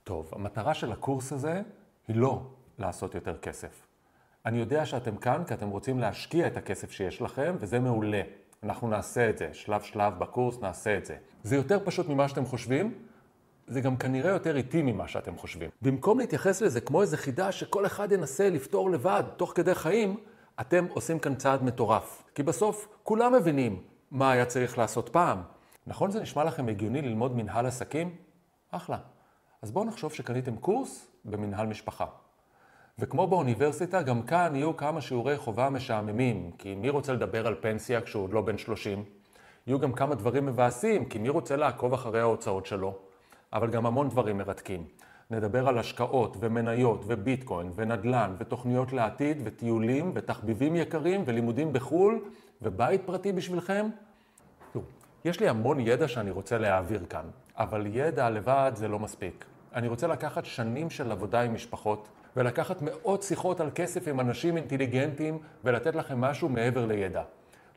טוב, המטרה של הקורס הזה היא לא לעשות יותר כסף. אני יודע שאתם כאן כי אתם רוצים להשקיע את הכסף שיש לכם, וזה מעולה. אנחנו נעשה את זה, שלב שלב בקורס נעשה את זה. זה יותר פשוט ממה שאתם חושבים, זה גם כנראה יותר איטי ממה שאתם חושבים. במקום להתייחס לזה כמו איזה חידה שכל אחד ינסה לפתור לבד, תוך כדי חיים, אתם עושים כאן צעד מטורף. כי בסוף כולם מבינים מה היה צריך לעשות פעם. נכון זה נשמע לכם הגיוני ללמוד מנהל עסקים? אחלה. אז בואו נחשוב שקניתם קורס במנהל משפחה. וכמו באוניברסיטה, גם כאן יהיו כמה שיעורי חובה משעממים, כי מי רוצה לדבר על פנסיה כשהוא עוד לא בן 30? יהיו גם כמה דברים מבאסים, כי מי רוצה לעקוב אחרי ההוצאות שלו? אבל גם המון דברים מרתקים. נדבר על השקעות ומניות וביטקוין ונדל"ן ותוכניות לעתיד וטיולים ותחביבים יקרים ולימודים בחול ובית פרטי בשבילכם. יש לי המון ידע שאני רוצה להעביר כאן, אבל ידע לבד זה לא מספיק. אני רוצה לקחת שנים של עבודה עם משפחות ולקחת מאות שיחות על כסף עם אנשים אינטליגנטים ולתת לכם משהו מעבר לידע.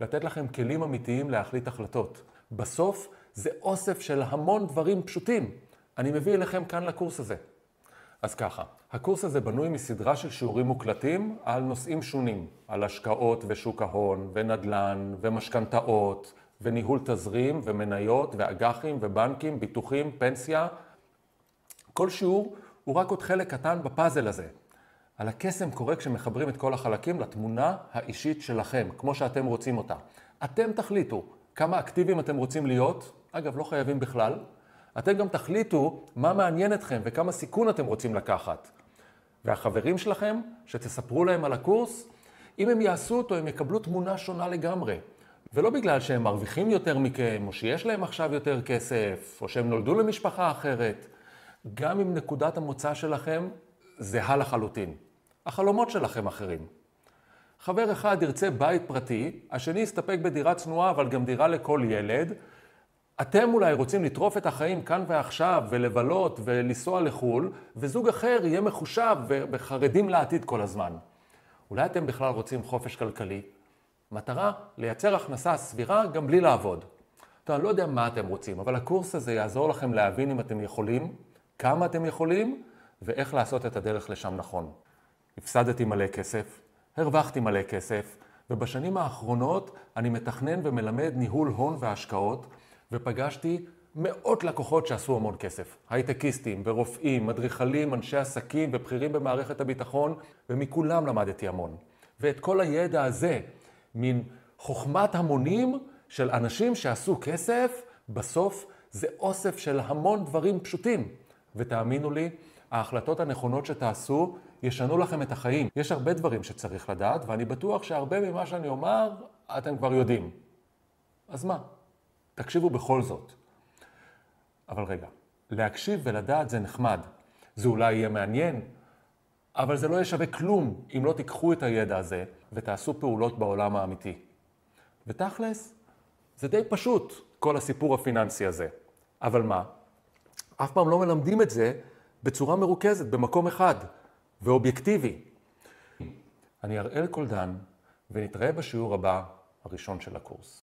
לתת לכם כלים אמיתיים להחליט החלטות. בסוף זה אוסף של המון דברים פשוטים. אני מביא אליכם כאן לקורס הזה. אז ככה, הקורס הזה בנוי מסדרה של שיעורים מוקלטים על נושאים שונים, על השקעות ושוק ההון ונדל"ן ומשכנתאות וניהול תזרים ומניות ואג"חים ובנקים, ביטוחים, פנסיה. כל שיעור הוא רק עוד חלק קטן בפאזל הזה. על הקסם קורה כשמחברים את כל החלקים לתמונה האישית שלכם, כמו שאתם רוצים אותה. אתם תחליטו כמה אקטיביים אתם רוצים להיות, אגב לא חייבים בכלל. אתם גם תחליטו מה מעניין אתכם וכמה סיכון אתם רוצים לקחת. והחברים שלכם, שתספרו להם על הקורס, אם הם יעשו אותו הם יקבלו תמונה שונה לגמרי. ולא בגלל שהם מרוויחים יותר מכם, או שיש להם עכשיו יותר כסף, או שהם נולדו למשפחה אחרת. גם אם נקודת המוצא שלכם זהה לחלוטין. החלומות שלכם אחרים. חבר אחד ירצה בית פרטי, השני יסתפק בדירה צנועה, אבל גם דירה לכל ילד. אתם אולי רוצים לטרוף את החיים כאן ועכשיו, ולבלות ולנסוע לחול, וזוג אחר יהיה מחושב וחרדים לעתיד כל הזמן. אולי אתם בכלל רוצים חופש כלכלי. מטרה, לייצר הכנסה סבירה גם בלי לעבוד. אני לא יודע מה אתם רוצים, אבל הקורס הזה יעזור לכם להבין אם אתם יכולים, כמה אתם יכולים, ואיך לעשות את הדרך לשם נכון. הפסדתי מלא כסף, הרווחתי מלא כסף, ובשנים האחרונות אני מתכנן ומלמד ניהול הון והשקעות, ופגשתי מאות לקוחות שעשו המון כסף. הייטקיסטים ורופאים, מדריכלים, אנשי עסקים ובכירים במערכת הביטחון, ומכולם למדתי המון. ואת כל הידע הזה, מין חוכמת המונים של אנשים שעשו כסף, בסוף זה אוסף של המון דברים פשוטים. ותאמינו לי, ההחלטות הנכונות שתעשו ישנו לכם את החיים. יש הרבה דברים שצריך לדעת, ואני בטוח שהרבה ממה שאני אומר, אתם כבר יודעים. אז מה? תקשיבו בכל זאת. אבל רגע, להקשיב ולדעת זה נחמד. זה אולי יהיה מעניין, אבל זה לא ישווה כלום אם לא תיקחו את הידע הזה ותעשו פעולות בעולם האמיתי. ותכלס, זה די פשוט, כל הסיפור הפיננסי הזה. אבל מה? אף פעם לא מלמדים את זה בצורה מרוכזת, במקום אחד, ואובייקטיבי. אני אראל קולדן, ונתראה בשיעור הבא הראשון של הקורס.